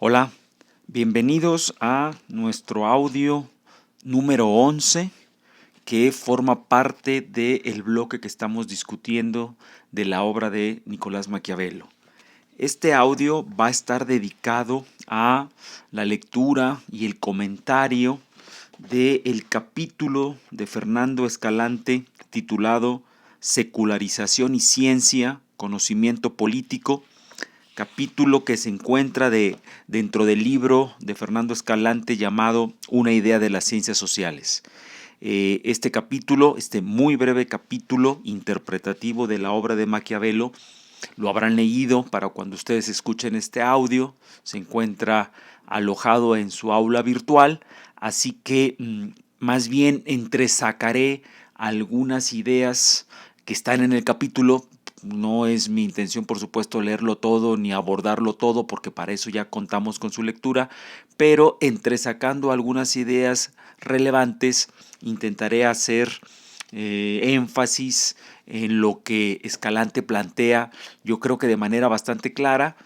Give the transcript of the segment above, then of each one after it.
Hola, bienvenidos a nuestro audio número 11 que forma parte del bloque que estamos discutiendo de la obra de Nicolás Maquiavelo. Este audio va a estar dedicado a la lectura y el comentario del capítulo de Fernando Escalante titulado Secularización y Ciencia, Conocimiento Político, capítulo que se encuentra dentro del libro de Fernando Escalante llamado Una idea de las ciencias sociales. Este capítulo, este muy breve capítulo interpretativo de la obra de Maquiavelo, lo habrán leído para cuando ustedes escuchen este audio. Se encuentra alojado en su aula virtual, así que más bien entresacaré algunas ideas que están en el capítulo. No es mi intención, por supuesto, leerlo todo ni abordarlo todo, porque para eso ya contamos con su lectura, pero entresacando algunas ideas relevantes, intentaré hacer énfasis en lo que Escalante plantea, yo creo que de manera bastante clara,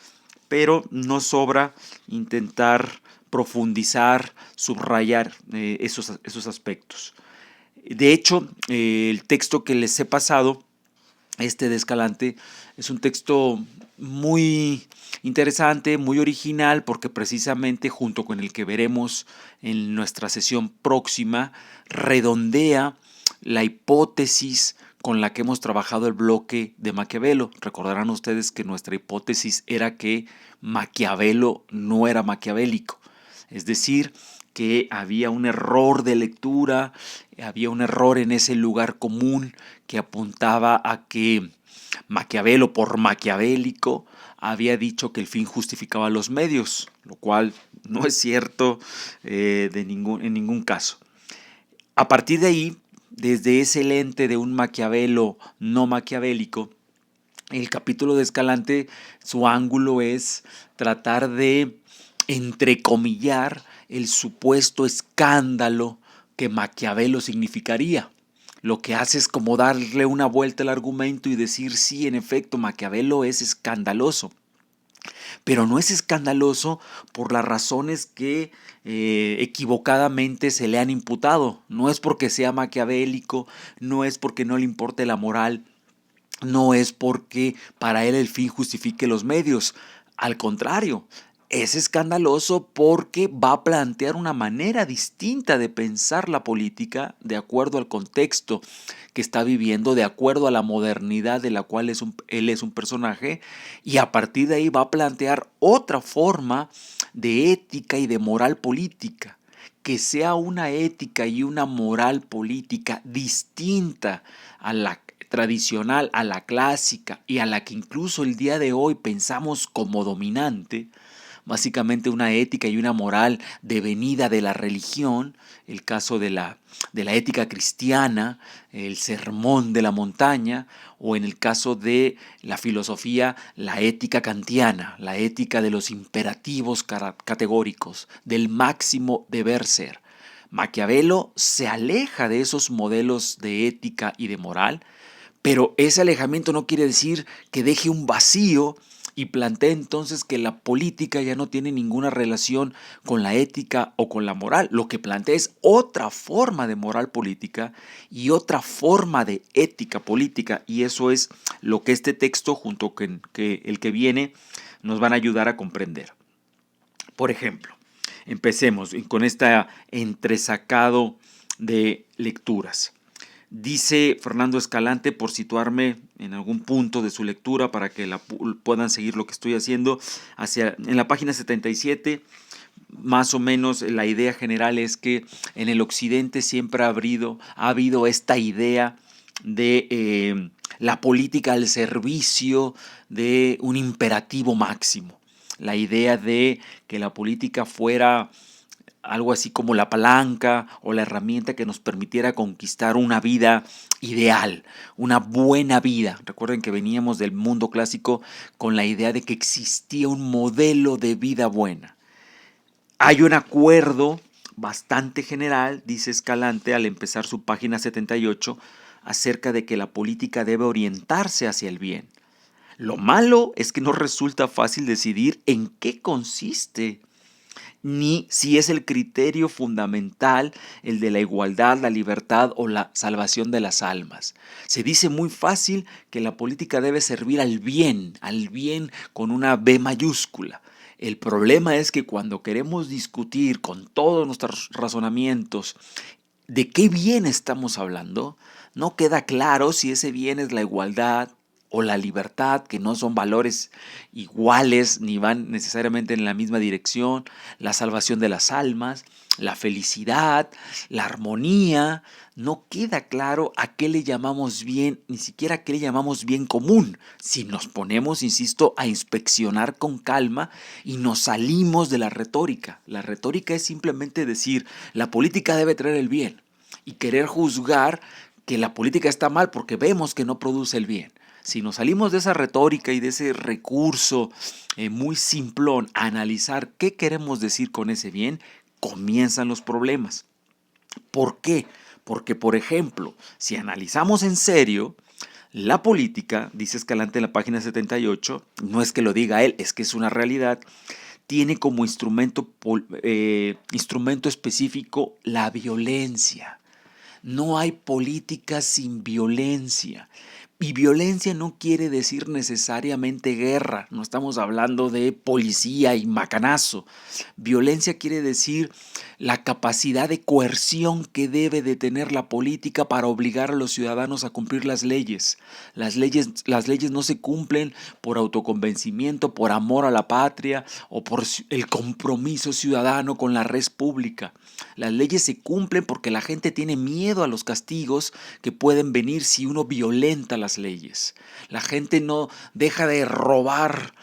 pero no sobra intentar profundizar, subrayar esos aspectos. De hecho, el texto que les he pasado, este de Escalante, es un texto muy interesante, muy original, porque precisamente junto con el que veremos en nuestra sesión próxima, redondea la hipótesis con la que hemos trabajado el bloque de Maquiavelo. Recordarán ustedes que nuestra hipótesis era que Maquiavelo no era maquiavélico, es decir, que había un error de lectura, había un error en ese lugar común que apuntaba a que Maquiavelo, por maquiavélico, había dicho que el fin justificaba los medios, lo cual no es cierto en ningún caso. A partir de ahí, desde ese lente de un Maquiavelo no maquiavélico, el capítulo de Escalante, su ángulo es tratar de entrecomillar el supuesto escándalo que Maquiavelo significaría. Lo que hace es como darle una vuelta al argumento y decir, sí, en efecto, Maquiavelo es escandaloso. Pero no es escandaloso por las razones que equivocadamente se le han imputado. No es porque sea maquiavélico, no es porque no le importe la moral, no es porque para él el fin justifique los medios. Al contrario, es escandaloso porque va a plantear una manera distinta de pensar la política de acuerdo al contexto que está viviendo, de acuerdo a la modernidad de la cual él es un personaje, y a partir de ahí va a plantear otra forma de ética y de moral política, que sea una ética y una moral política distinta a la tradicional, a la clásica y a la que incluso el día de hoy pensamos como dominante, básicamente una ética y una moral devenida de la religión, el caso de la ética cristiana, el sermón de la montaña, o en el caso de la filosofía, la ética kantiana, la ética de los imperativos categóricos, del máximo deber ser. Maquiavelo se aleja de esos modelos de ética y de moral, pero ese alejamiento no quiere decir que deje un vacío y plantea entonces que la política ya no tiene ninguna relación con la ética o con la moral. Lo que plantea es otra forma de moral política y otra forma de ética política, y eso es lo que este texto junto con el que viene nos van a ayudar a comprender. Por ejemplo, empecemos con este entresacado de lecturas. Dice Fernando Escalante, por situarme en algún punto de su lectura para que puedan seguir lo que estoy haciendo, en la página 77, más o menos la idea general es que en el occidente siempre ha habido esta idea de la política al servicio de un imperativo máximo. La idea de que la política fuera algo así como la palanca o la herramienta que nos permitiera conquistar una vida ideal, una buena vida. Recuerden que veníamos del mundo clásico con la idea de que existía un modelo de vida buena. Hay un acuerdo bastante general, dice Escalante al empezar su página 78, acerca de que la política debe orientarse hacia el bien. Lo malo es que no resulta fácil decidir en qué consiste, ni si es el criterio fundamental el de la igualdad, la libertad o la salvación de las almas. Se dice muy fácil que la política debe servir al bien con una B mayúscula. El problema es que cuando queremos discutir con todos nuestros razonamientos de qué bien estamos hablando, no queda claro si ese bien es la igualdad o la libertad, que no son valores iguales ni van necesariamente en la misma dirección, la salvación de las almas, la felicidad, la armonía. No queda claro a qué le llamamos bien, ni siquiera a qué le llamamos bien común, si nos ponemos, insisto, a inspeccionar con calma y nos salimos de la retórica. La retórica es simplemente decir, la política debe traer el bien y querer juzgar que la política está mal porque vemos que no produce el bien. Si nos salimos de esa retórica y de ese recurso muy simplón a analizar qué queremos decir con ese bien, comienzan los problemas. ¿Por qué? Porque, por ejemplo, si analizamos en serio, la política, dice Escalante en la página 78, no es que lo diga él, es que es una realidad, tiene como instrumento específico la violencia. No hay política sin violencia. Y violencia no quiere decir necesariamente guerra. No estamos hablando de policía y macanazo. Violencia quiere decir la capacidad de coerción que debe de tener la política para obligar a los ciudadanos a cumplir las leyes. Las leyes no se cumplen por autoconvencimiento, por amor a la patria o por el compromiso ciudadano con la red pública. Las leyes se cumplen porque la gente tiene miedo a los castigos que pueden venir si uno violenta las leyes. La gente no deja de robar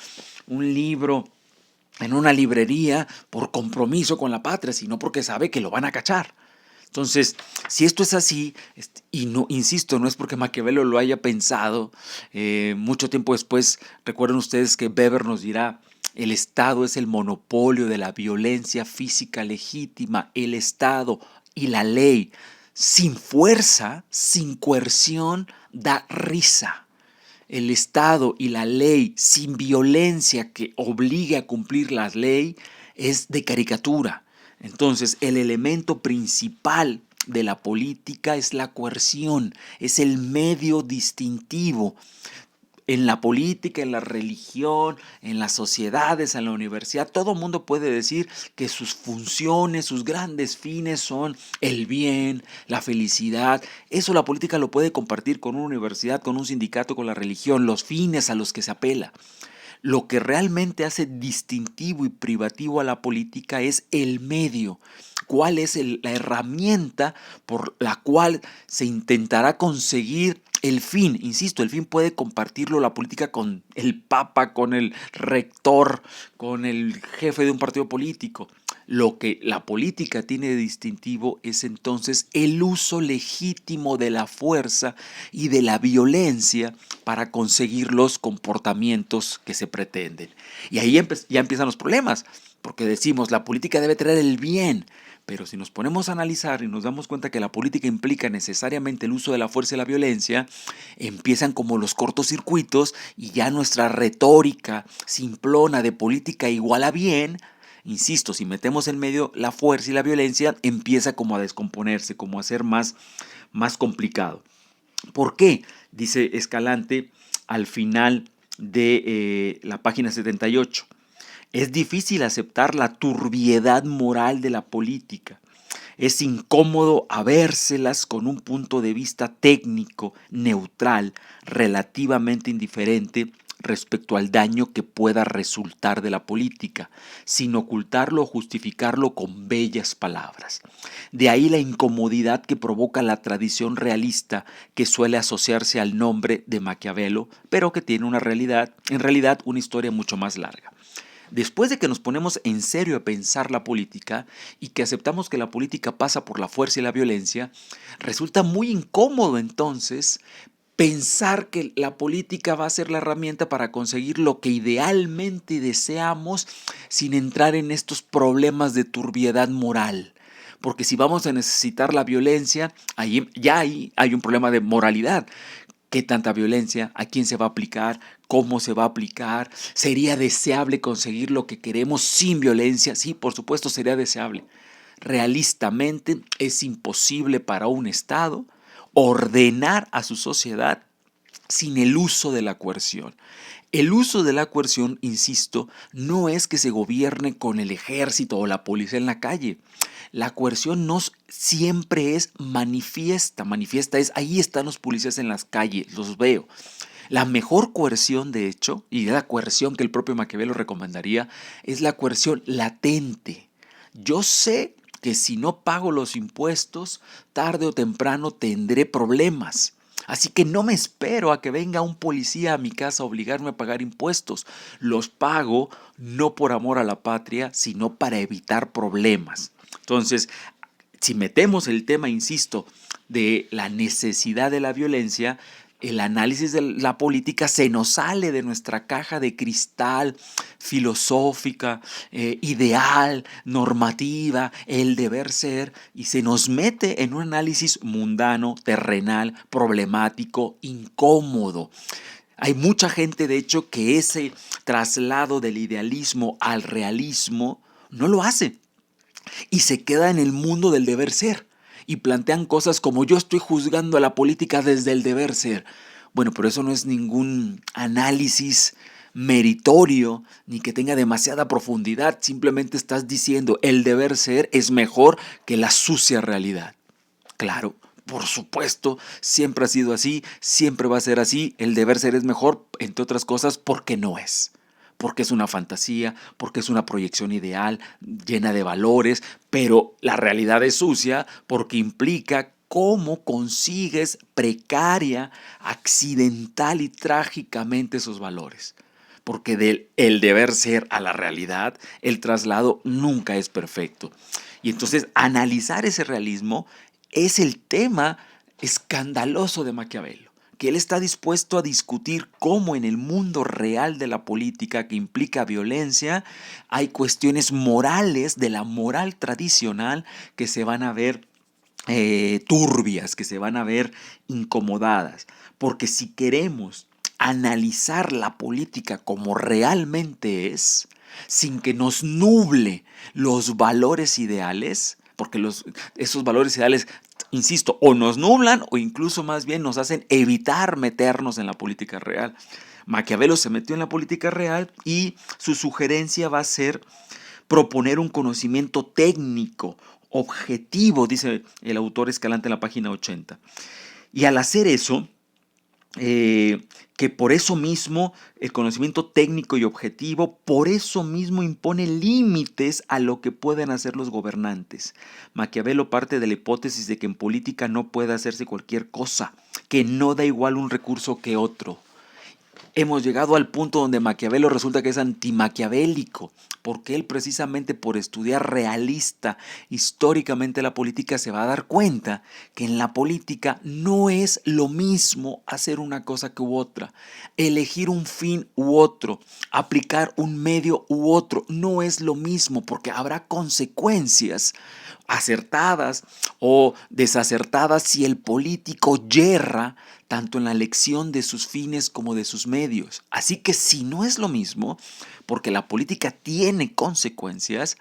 un libro en una librería por compromiso con la patria, sino porque sabe que lo van a cachar. Entonces, si esto es así, y no, insisto, no es porque Maquiavelo lo haya pensado, mucho tiempo después, recuerden ustedes que Weber nos dirá, el Estado es el monopolio de la violencia física legítima, el Estado y la ley, sin fuerza, sin coerción, da risa. El Estado y la ley sin violencia que obligue a cumplir la ley es de caricatura. Entonces, el elemento principal de la política es la coerción, es el medio distintivo. En la política, en la religión, en las sociedades, en la universidad, todo el mundo puede decir que sus funciones, sus grandes fines son el bien, la felicidad. Eso la política lo puede compartir con una universidad, con un sindicato, con la religión, los fines a los que se apela. Lo que realmente hace distintivo y privativo a la política es el medio. ¿Cuál es la herramienta por la cual se intentará conseguir el fin? Insisto, el fin puede compartirlo la política con el papa, con el rector, con el jefe de un partido político. Lo que la política tiene de distintivo es entonces el uso legítimo de la fuerza y de la violencia para conseguir los comportamientos que se pretenden. Y ahí ya empiezan los problemas, porque decimos la política debe traer el bien, pero si nos ponemos a analizar y nos damos cuenta que la política implica necesariamente el uso de la fuerza y la violencia, empiezan como los cortocircuitos y ya nuestra retórica simplona de política igual a bien. Insisto, si metemos en medio la fuerza y la violencia, empieza como a descomponerse, como a ser más complicado. ¿Por qué? Dice Escalante al final de la página 78. Es difícil aceptar la turbiedad moral de la política. Es incómodo habérselas con un punto de vista técnico, neutral, relativamente indiferente respecto al daño que pueda resultar de la política, sin ocultarlo o justificarlo con bellas palabras. De ahí la incomodidad que provoca la tradición realista que suele asociarse al nombre de Maquiavelo, pero que tiene en realidad una historia mucho más larga. Después de que nos ponemos en serio a pensar la política y que aceptamos que la política pasa por la fuerza y la violencia, resulta muy incómodo entonces pensar que la política va a ser la herramienta para conseguir lo que idealmente deseamos sin entrar en estos problemas de turbiedad moral. Porque si vamos a necesitar la violencia, ahí hay un problema de moralidad. ¿Qué tanta violencia? ¿A quién se va a aplicar? ¿Cómo se va a aplicar? ¿Sería deseable conseguir lo que queremos sin violencia? Sí, por supuesto sería deseable. Realistamente es imposible para un Estado ordenar a su sociedad sin el uso de la coerción. El uso de la coerción, insisto, no es que se gobierne con el ejército o la policía en la calle. La coerción no siempre es manifiesta. Manifiesta es, ahí están los policías en las calles, los veo. La mejor coerción, de hecho, y la coerción que el propio Maquiavelo recomendaría, es la coerción latente. Yo sé que si no pago los impuestos, tarde o temprano tendré problemas. Así que no me espero a que venga un policía a mi casa a obligarme a pagar impuestos. Los pago no por amor a la patria, sino para evitar problemas. Entonces, si metemos el tema, insisto, de la necesidad de la violencia, el análisis de la política se nos sale de nuestra caja de cristal filosófica, ideal, normativa, el deber ser, y se nos mete en un análisis mundano, terrenal, problemático, incómodo. Hay mucha gente, de hecho, que ese traslado del idealismo al realismo no lo hace y se queda en el mundo del deber ser y plantean cosas como yo estoy juzgando a la política desde el deber ser. Bueno, pero eso no es ningún análisis meritorio ni que tenga demasiada profundidad. Simplemente estás diciendo el deber ser es mejor que la sucia realidad. Claro, por supuesto, siempre ha sido así, siempre va a ser así. El deber ser es mejor, entre otras cosas, porque no es. Porque es una fantasía, porque es una proyección ideal, llena de valores, pero la realidad es sucia porque implica cómo consigues precaria, accidental y trágicamente esos valores. Porque del el deber ser a la realidad, el traslado nunca es perfecto. Y entonces analizar ese realismo es el tema escandaloso de Maquiavelo, que él está dispuesto a discutir cómo en el mundo real de la política que implica violencia hay cuestiones morales de la moral tradicional que se van a ver turbias, que se van a ver incomodadas. Porque si queremos analizar la política como realmente es, sin que nos nuble los valores ideales, porque esos valores ideales, insisto, o nos nublan o incluso más bien nos hacen evitar meternos en la política real. Maquiavelo se metió en la política real y su sugerencia va a ser proponer un conocimiento técnico, objetivo, dice el autor Escalante en la página 80. Y al hacer eso, que por eso mismo el conocimiento técnico y objetivo, por eso mismo impone límites a lo que pueden hacer los gobernantes. Maquiavelo parte de la hipótesis de que en política no puede hacerse cualquier cosa, que no da igual un recurso que otro. Hemos llegado al punto donde Maquiavelo resulta que es antimaquiavélico, porque él precisamente por estudiar realista históricamente la política se va a dar cuenta que en la política no es lo mismo hacer una cosa que u otra, elegir un fin u otro, aplicar un medio u otro, no es lo mismo porque habrá consecuencias acertadas o desacertadas si el político yerra tanto en la elección de sus fines como de sus medios. Así que si no es lo mismo, porque la política tiene consecuencias,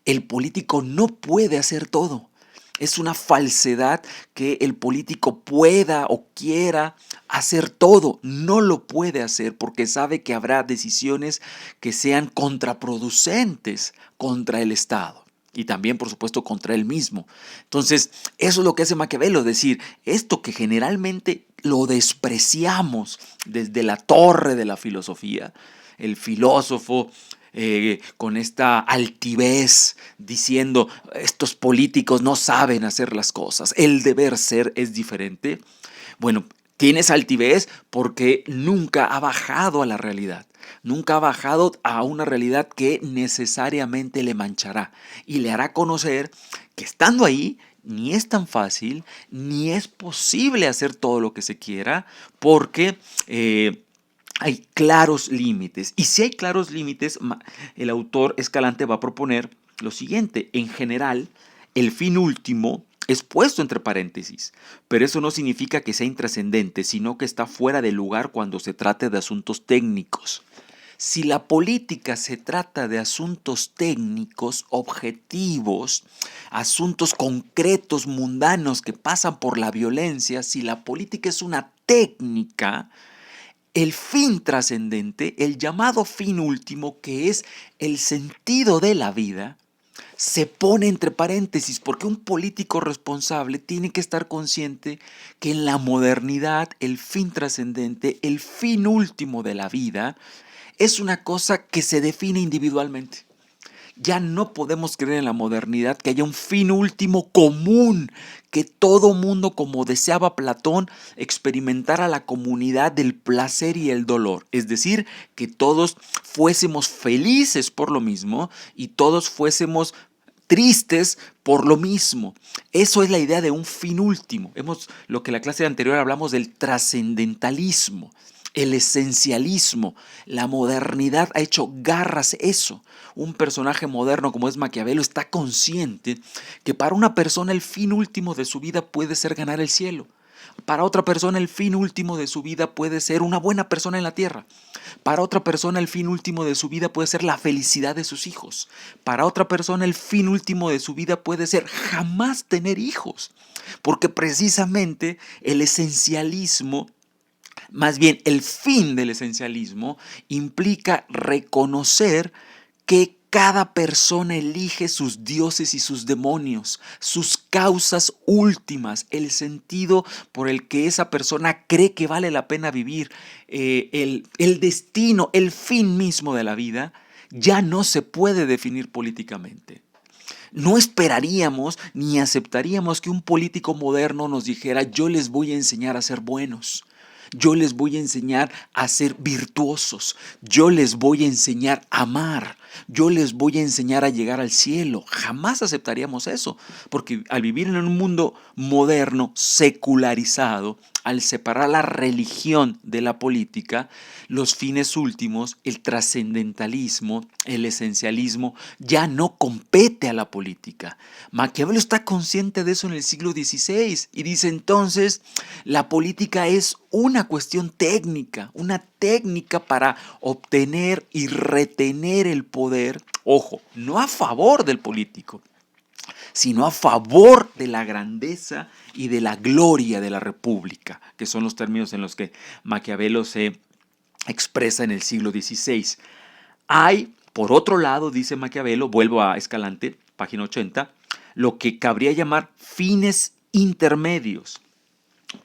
el político no puede hacer todo. Es una falsedad que el político pueda o quiera hacer todo. No lo puede hacer porque sabe que habrá decisiones que sean contraproducentes contra el Estado. Y también, por supuesto, contra él mismo. Entonces, eso es lo que hace Maquiavelo, decir, esto que generalmente lo despreciamos desde la torre de la filosofía, el filósofo con esta altivez diciendo, estos políticos no saben hacer las cosas, el deber ser es diferente. Bueno, tienes altivez porque nunca ha bajado a la realidad. Nunca ha bajado a una realidad que necesariamente le manchará y le hará conocer que estando ahí ni es tan fácil, ni es posible hacer todo lo que se quiera, porque hay claros límites. Y si hay claros límites, el autor Escalante va a proponer lo siguiente. En general, El fin último es puesto entre paréntesis, pero eso no significa que sea intrascendente, sino que está fuera de lugar cuando se trate de asuntos técnicos. Si la política se trata de asuntos técnicos, objetivos, asuntos concretos, mundanos que pasan por la violencia, si la política es una técnica, el fin trascendente, el llamado fin último, que es el sentido de la vida, se pone entre paréntesis porque un político responsable tiene que estar consciente que en la modernidad el fin trascendente, el fin último de la vida, es una cosa que se define individualmente. Ya no podemos creer en la modernidad que haya un fin último común, que todo mundo, como deseaba Platón, experimentara la comunidad del placer y el dolor. Es decir, que todos fuésemos felices por lo mismo y todos fuésemos tristes por lo mismo. Eso es la idea de un fin último. Lo que en la clase anterior hablamos del trascendentalismo, el esencialismo. La modernidad ha hecho garras eso. Un personaje moderno como es Maquiavelo está consciente que para una persona el fin último de su vida puede ser ganar el cielo. Para otra persona el fin último de su vida puede ser una buena persona en la tierra. Para otra persona el fin último de su vida puede ser la felicidad de sus hijos. Para otra persona el fin último de su vida puede ser jamás tener hijos. Porque precisamente el esencialismo, más bien el fin del esencialismo, implica reconocer que cada persona elige sus dioses y sus demonios, sus causas últimas, el sentido por el que esa persona cree que vale la pena vivir, el destino, el fin mismo de la vida, ya no se puede definir políticamente. No esperaríamos ni aceptaríamos que un político moderno nos dijera: yo les voy a enseñar a ser buenos. Yo les voy a enseñar a ser virtuosos. Yo les voy a enseñar a amar. Yo les voy a enseñar a llegar al cielo. Jamás aceptaríamos eso, porque al vivir en un mundo moderno, secularizado, al separar la religión de la política, los fines últimos, el trascendentalismo, el esencialismo, ya no compete a la política. Maquiavelo está consciente de eso en el siglo XVI y dice entonces: la política es una cuestión técnica, una técnica para obtener y retener el poder, ojo, no a favor del político, sino a favor de la grandeza y de la gloria de la república, que son los términos en los que Maquiavelo se expresa en el siglo XVI. Hay, por otro lado, dice Maquiavelo, vuelvo a Escalante, página 80, lo que cabría llamar fines intermedios,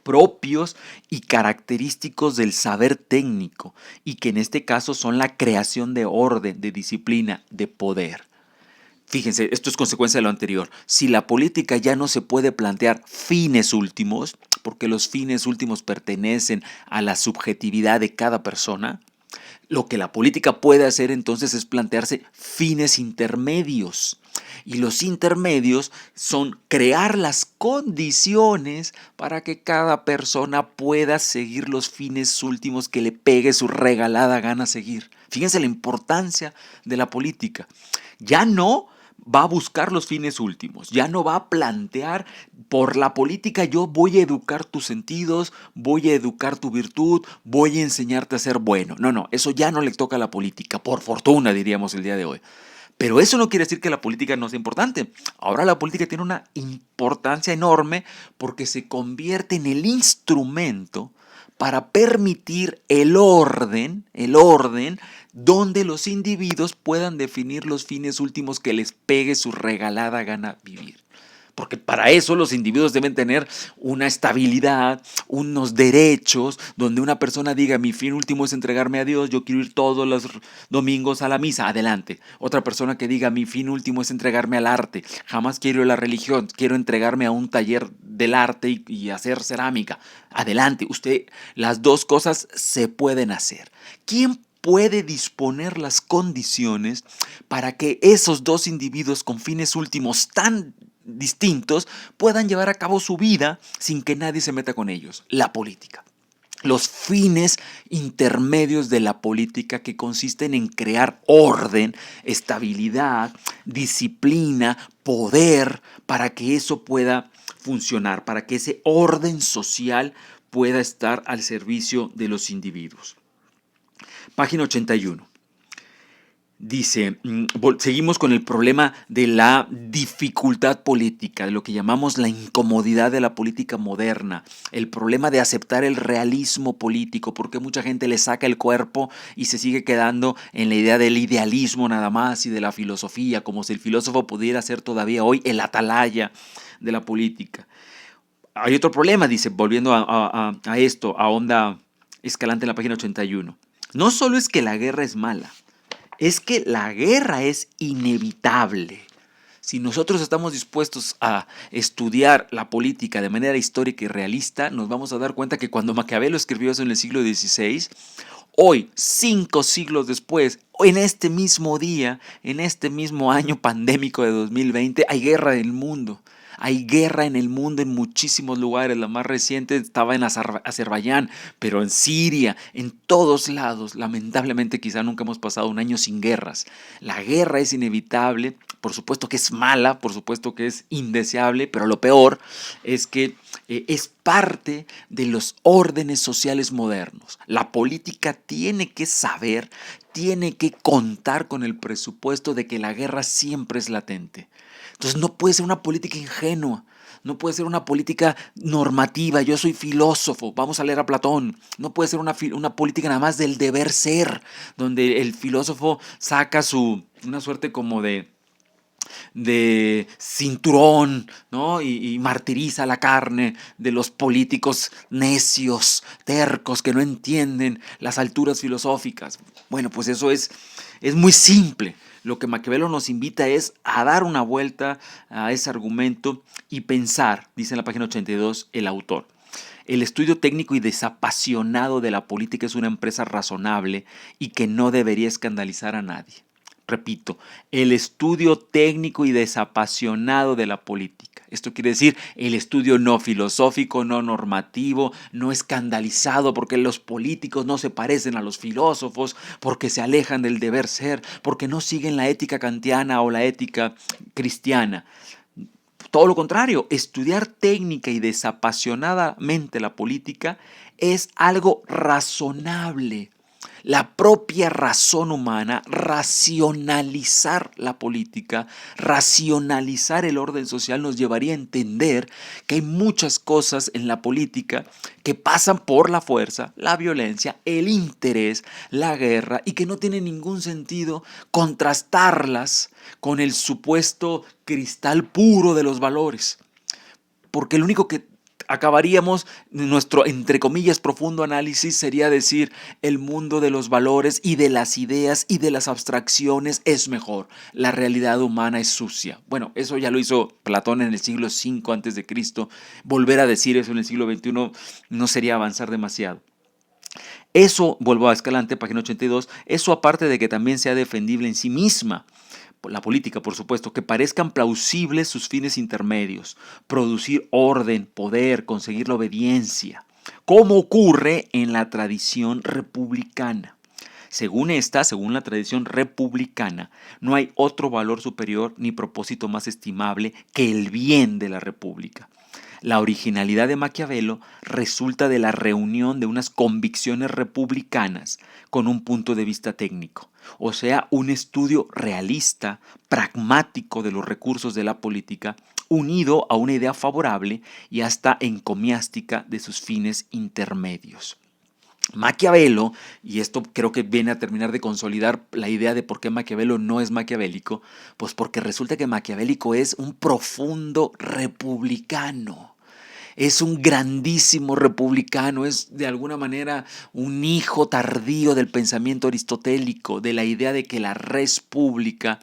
propios y característicos del saber técnico, y que en este caso son la creación de orden, de disciplina, de poder. Fíjense, esto es consecuencia de lo anterior. Si la política ya no se puede plantear fines últimos, porque los fines últimos pertenecen a la subjetividad de cada persona, lo que la política puede hacer entonces es plantearse fines intermedios. Y los intermedios son crear las condiciones para que cada persona pueda seguir los fines últimos que le pegue su regalada gana seguir. Fíjense la importancia de la política. Ya no va a buscar los fines últimos, ya no va a plantear: por la política yo voy a educar tus sentidos, voy a educar tu virtud, voy a enseñarte a ser bueno. No, eso ya no le toca a la política, por fortuna diríamos el día de hoy. Pero eso no quiere decir que la política no sea importante. Ahora la política tiene una importancia enorme porque se convierte en el instrumento para permitir el orden donde los individuos puedan definir los fines últimos que les pegue su regalada gana vivir. Porque para eso los individuos deben tener una estabilidad, unos derechos, donde una persona diga: mi fin último es entregarme a Dios, yo quiero ir todos los domingos a la misa, adelante. Otra persona que diga: mi fin último es entregarme al arte, jamás quiero ir a la religión, quiero entregarme a un taller del arte y hacer cerámica, adelante. Las dos cosas se pueden hacer. ¿Quién puede disponer las condiciones para que esos dos individuos con fines últimos tan distintos puedan llevar a cabo su vida sin que nadie se meta con ellos? La política. los fines intermedios de la política, que consisten en crear orden, estabilidad, disciplina, poder, para que eso pueda funcionar, para que ese orden social pueda estar al servicio de los individuos. Página 81. Dice, seguimos con el problema de la dificultad política, de lo que llamamos la incomodidad de la política moderna, el problema de aceptar el realismo político, porque mucha gente le saca el cuerpo y se sigue quedando en la idea del idealismo nada más y de la filosofía, como si el filósofo pudiera ser todavía hoy el atalaya de la política. Hay otro problema, dice, volviendo a esto, a Onda Escalante en la página 81. No solo es que la guerra es mala, es que la guerra es inevitable. Si nosotros estamos dispuestos a estudiar la política de manera histórica y realista, nos vamos a dar cuenta que cuando Maquiavelo escribió eso en el siglo XVI, hoy, 5 siglos después, en este mismo día, en este mismo año pandémico de 2020, hay guerra en el mundo. Hay guerra en el mundo en muchísimos lugares. La más reciente estaba en Azerbaiyán, pero en Siria, en todos lados. Lamentablemente quizá nunca hemos pasado un año sin guerras. La guerra es inevitable, por supuesto que es mala, por supuesto que es indeseable, pero lo peor es que es parte de los órdenes sociales modernos. La política tiene que saber, tiene que contar con el presupuesto de que la guerra siempre es latente. Entonces no puede ser una política ingenua, no puede ser una política normativa. Yo soy filósofo, vamos a leer a Platón. No puede ser una política nada más del deber ser, donde el filósofo saca una suerte como de cinturón, ¿no? Y martiriza la carne de los políticos necios, tercos, que no entienden las alturas filosóficas. Bueno, pues eso es muy simple. Lo que Maquiavelo nos invita es a dar una vuelta a ese argumento y pensar, dice en la página 82 el autor. El estudio técnico y desapasionado de la política es una empresa razonable y que no debería escandalizar a nadie. Repito, el estudio técnico y desapasionado de la política. Esto quiere decir el estudio no filosófico, no normativo, no escandalizado, porque los políticos no se parecen a los filósofos, porque se alejan del deber ser, porque no siguen la ética kantiana o la ética cristiana. Todo lo contrario, estudiar técnica y desapasionadamente la política es algo razonable. La propia razón humana, racionalizar la política, racionalizar el orden social, nos llevaría a entender que hay muchas cosas en la política que pasan por la fuerza, la violencia, el interés, la guerra, y que no tiene ningún sentido contrastarlas con el supuesto cristal puro de los valores. Porque lo único que acabaríamos, nuestro, entre comillas, profundo análisis sería decir: el mundo de los valores y de las ideas y de las abstracciones es mejor. La realidad humana es sucia. Bueno, eso ya lo hizo Platón en el siglo V a.C. Volver a decir eso en el siglo XXI no sería avanzar demasiado. Eso, vuelvo a Escalante, página 82, eso aparte de que también sea defendible en sí misma, la política, por supuesto, que parezcan plausibles sus fines intermedios, producir orden, poder, conseguir la obediencia, como ocurre en la tradición republicana. Según la tradición republicana, no hay otro valor superior ni propósito más estimable que el bien de la república. La originalidad de Maquiavelo resulta de la reunión de unas convicciones republicanas con un punto de vista técnico, o sea, un estudio realista, pragmático de los recursos de la política, unido a una idea favorable y hasta encomiástica de sus fines intermedios. Maquiavelo, y esto creo que viene a terminar de consolidar la idea de por qué Maquiavelo no es maquiavélico, pues porque resulta que Maquiavélico es un profundo republicano. Es un grandísimo republicano, es de alguna manera un hijo tardío del pensamiento aristotélico, de la idea de que la res pública,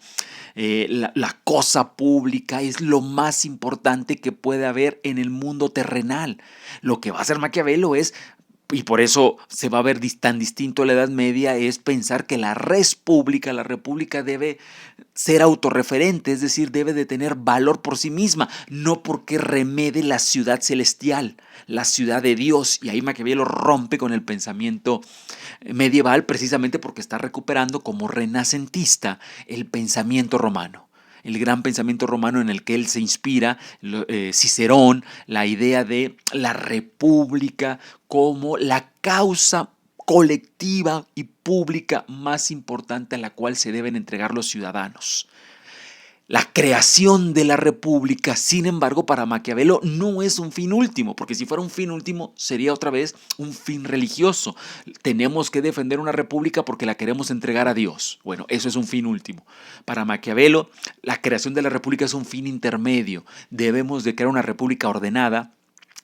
la cosa pública es lo más importante que puede haber en el mundo terrenal. Lo que va a hacer Maquiavelo es y por eso se va a ver tan distinto a la Edad Media, es pensar que la república debe ser autorreferente, es decir, debe de tener valor por sí misma, no porque remede la ciudad celestial, la ciudad de Dios. Y ahí Maquiavelo rompe con el pensamiento medieval precisamente porque está recuperando como renacentista el pensamiento romano. El gran pensamiento romano en el que él se inspira, Cicerón, la idea de la república como la causa colectiva y pública más importante a la cual se deben entregar los ciudadanos. La creación de la república, sin embargo, para Maquiavelo no es un fin último, porque si fuera un fin último sería otra vez un fin religioso. Tenemos que defender una república porque la queremos entregar a Dios. Bueno, eso es un fin último. Para Maquiavelo, la creación de la república es un fin intermedio. Debemos de crear una república ordenada,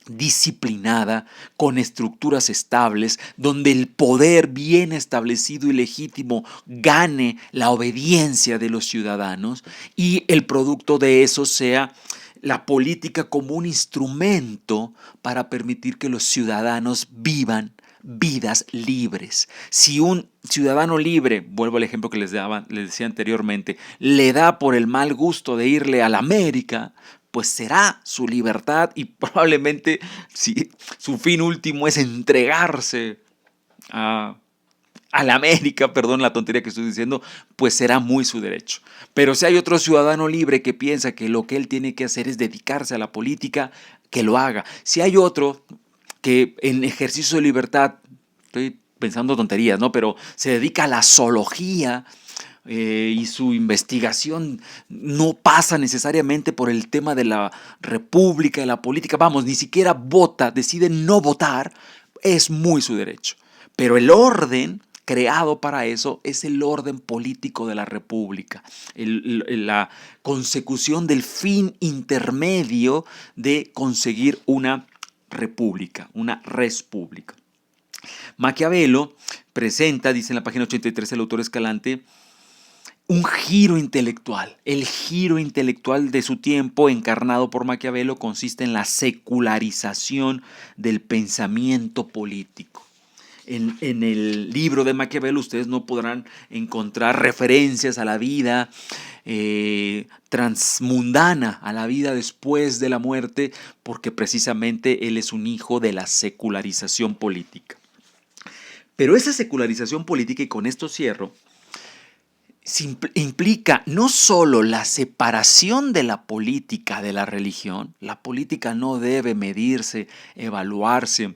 disciplinada, con estructuras estables, donde el poder bien establecido y legítimo gane la obediencia de los ciudadanos y el producto de eso sea la política como un instrumento para permitir que los ciudadanos vivan vidas libres. Si un ciudadano libre, vuelvo al ejemplo que les decía anteriormente, le da por el mal gusto de irle a la América, pues será su libertad y probablemente si su fin último es entregarse a, a la América, perdón la tontería que estoy diciendo, pues será muy su derecho. Pero si hay otro ciudadano libre que piensa que lo que él tiene que hacer es dedicarse a la política, que lo haga. Si hay otro que en ejercicio de libertad, estoy pensando tonterías, ¿no? Pero se dedica a la zoología, y su investigación no pasa necesariamente por el tema de la república, de la política, vamos, ni siquiera vota, decide no votar, es muy su derecho. Pero el orden creado para eso es el orden político de la república, la consecución del fin intermedio de conseguir una república, una res pública. Maquiavelo presenta, dice en la página 83 el autor Escalante, un giro intelectual. El giro intelectual de su tiempo, encarnado por Maquiavelo, consiste en la secularización del pensamiento político. En el libro de Maquiavelo ustedes no podrán encontrar referencias a la vida transmundana, a la vida después de la muerte, porque precisamente él es un hijo de la secularización política. Pero esa secularización política, y con esto cierro, implica no solo la separación de la política de la religión. La política no debe medirse, evaluarse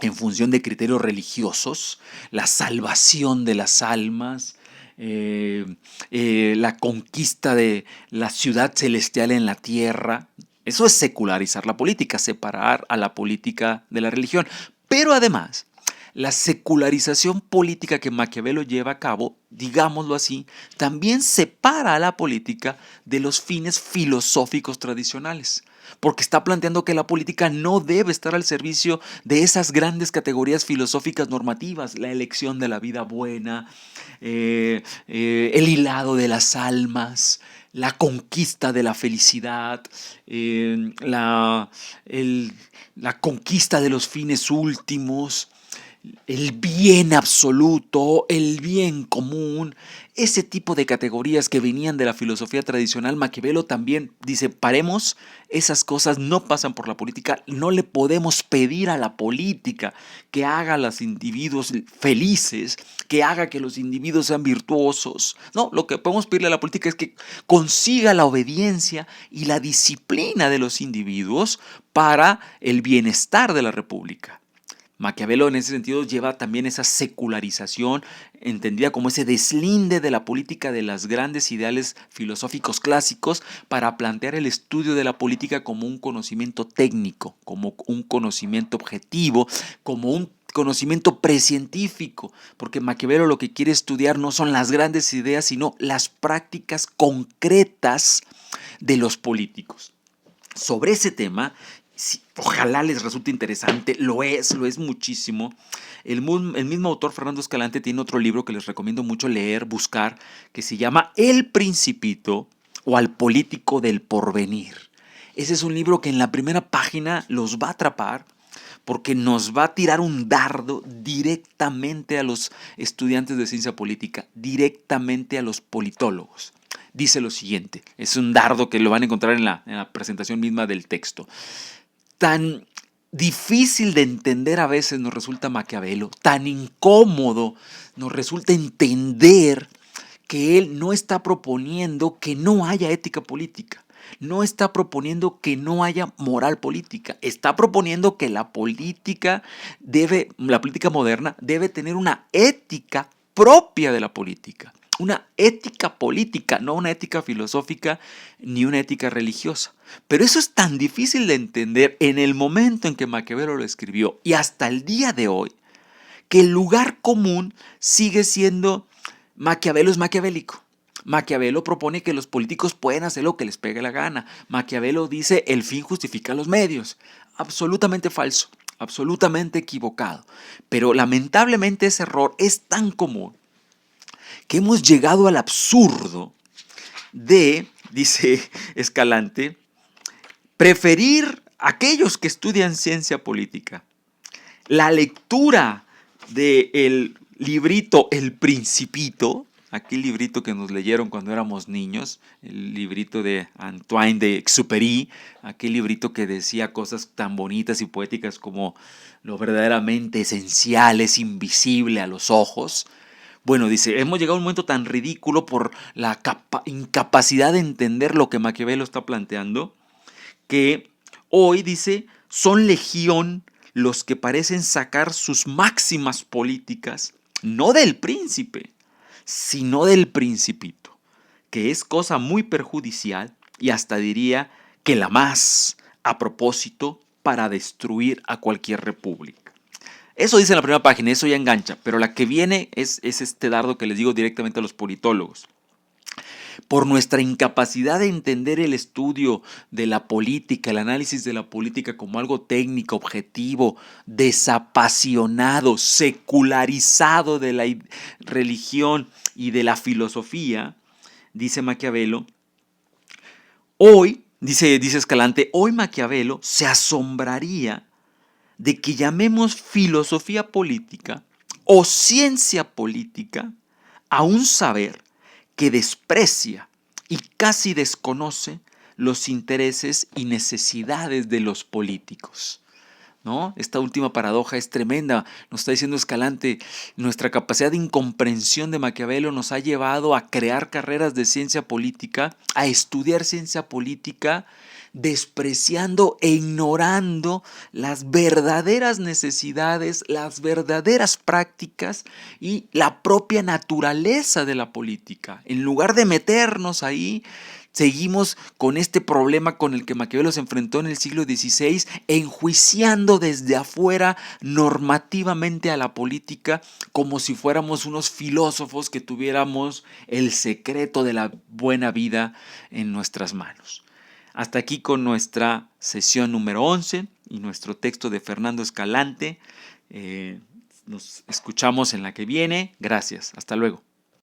en función de criterios religiosos, la salvación de las almas, la conquista de la ciudad celestial en la tierra. Eso es secularizar la política, separar a la política de la religión. Pero además, la secularización política que Maquiavelo lleva a cabo, digámoslo así, también separa a la política de los fines filosóficos tradicionales, porque está planteando que la política no debe estar al servicio de esas grandes categorías filosóficas normativas, la elección de la vida buena, el hilado de las almas, la conquista de la felicidad, la conquista de los fines últimos, el bien absoluto, el bien común, ese tipo de categorías que venían de la filosofía tradicional. Maquiavelo también dice, paremos, esas cosas no pasan por la política, no le podemos pedir a la política que haga a los individuos felices, que haga que los individuos sean virtuosos. No, lo que podemos pedirle a la política es que consiga la obediencia y la disciplina de los individuos para el bienestar de la república. Maquiavelo en ese sentido lleva también esa secularización entendida como ese deslinde de la política de los grandes ideales filosóficos clásicos para plantear el estudio de la política como un conocimiento técnico, como un conocimiento objetivo, como un conocimiento precientífico, porque Maquiavelo lo que quiere estudiar no son las grandes ideas, sino las prácticas concretas de los políticos. Sobre ese tema, sí, ojalá les resulte interesante, lo es muchísimo. El mismo autor, Fernando Escalante, tiene otro libro que les recomiendo mucho leer, buscar, que se llama El Principito o Al Político del Porvenir. Ese es un libro que en la primera página los va a atrapar porque nos va a tirar un dardo directamente a los estudiantes de ciencia política, directamente a los politólogos. Dice lo siguiente, es un dardo que lo van a encontrar en la presentación misma del texto. Tan difícil de entender a veces nos resulta Maquiavelo, tan incómodo nos resulta entender que él no está proponiendo que no haya ética política, no está proponiendo que no haya moral política, está proponiendo que la política moderna debe tener una ética propia de la política. Una ética política, no una ética filosófica ni una ética religiosa. Pero eso es tan difícil de entender en el momento en que Maquiavelo lo escribió y hasta el día de hoy, que el lugar común sigue siendo Maquiavelo es maquiavélico. Maquiavelo propone que los políticos pueden hacer lo que les pegue la gana. Maquiavelo dice el fin justifica los medios. Absolutamente falso, absolutamente equivocado. Pero lamentablemente ese error es tan común que hemos llegado al absurdo de, dice Escalante, preferir a aquellos que estudian ciencia política la lectura del librito El Principito, aquel librito que nos leyeron cuando éramos niños, el librito de Antoine de Exupéry, aquel librito que decía cosas tan bonitas y poéticas como lo verdaderamente esencial es invisible a los ojos. Bueno, dice, hemos llegado a un momento tan ridículo por la incapacidad de entender lo que Maquiavelo está planteando, que hoy, dice, son legión los que parecen sacar sus máximas políticas, no del príncipe, sino del principito, que es cosa muy perjudicial y hasta diría que la más a propósito para destruir a cualquier república. Eso dice en la primera página, eso ya engancha, pero la que viene es este dardo que les digo directamente a los politólogos. Por nuestra incapacidad de entender el estudio de la política, el análisis de la política como algo técnico, objetivo, desapasionado, secularizado de la religión y de la filosofía, dice Maquiavelo, dice Escalante, hoy Maquiavelo se asombraría de que llamemos filosofía política o ciencia política a un saber que desprecia y casi desconoce los intereses y necesidades de los políticos, ¿no? Esta última paradoja es tremenda. Nos está diciendo Escalante, nuestra capacidad de incomprensión de Maquiavelo nos ha llevado a crear carreras de ciencia política, a estudiar ciencia política, despreciando e ignorando las verdaderas necesidades, las verdaderas prácticas y la propia naturaleza de la política. En lugar de meternos ahí, seguimos con este problema con el que Maquiavelo se enfrentó en el siglo XVI, enjuiciando desde afuera normativamente a la política como si fuéramos unos filósofos que tuviéramos el secreto de la buena vida en nuestras manos. Hasta aquí con nuestra sesión número 11 y nuestro texto de Fernando Escalante. Nos escuchamos en la que viene. Gracias. Hasta luego.